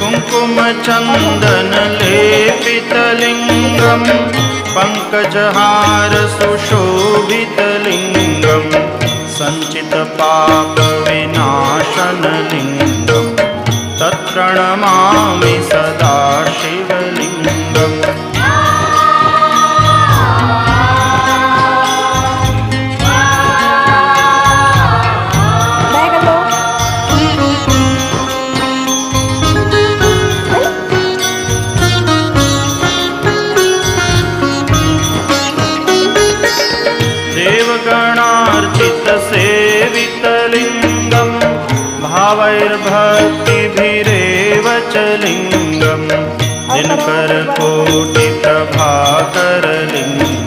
कुङ्कुमचन्दनलेपितलिङ्गं पङ्कजहारसुशोभितलिङ्गं सञ्चितपापविनाशनलिङ्गं तत्प्रणमामि सदा शिवलिङ्गम्। देवगणार्चितसेवितलिङ्गं भावैर्भक्तिभिरेव च लिङ्गं दिनकरकोटिप्रभाकरलिङ्गम्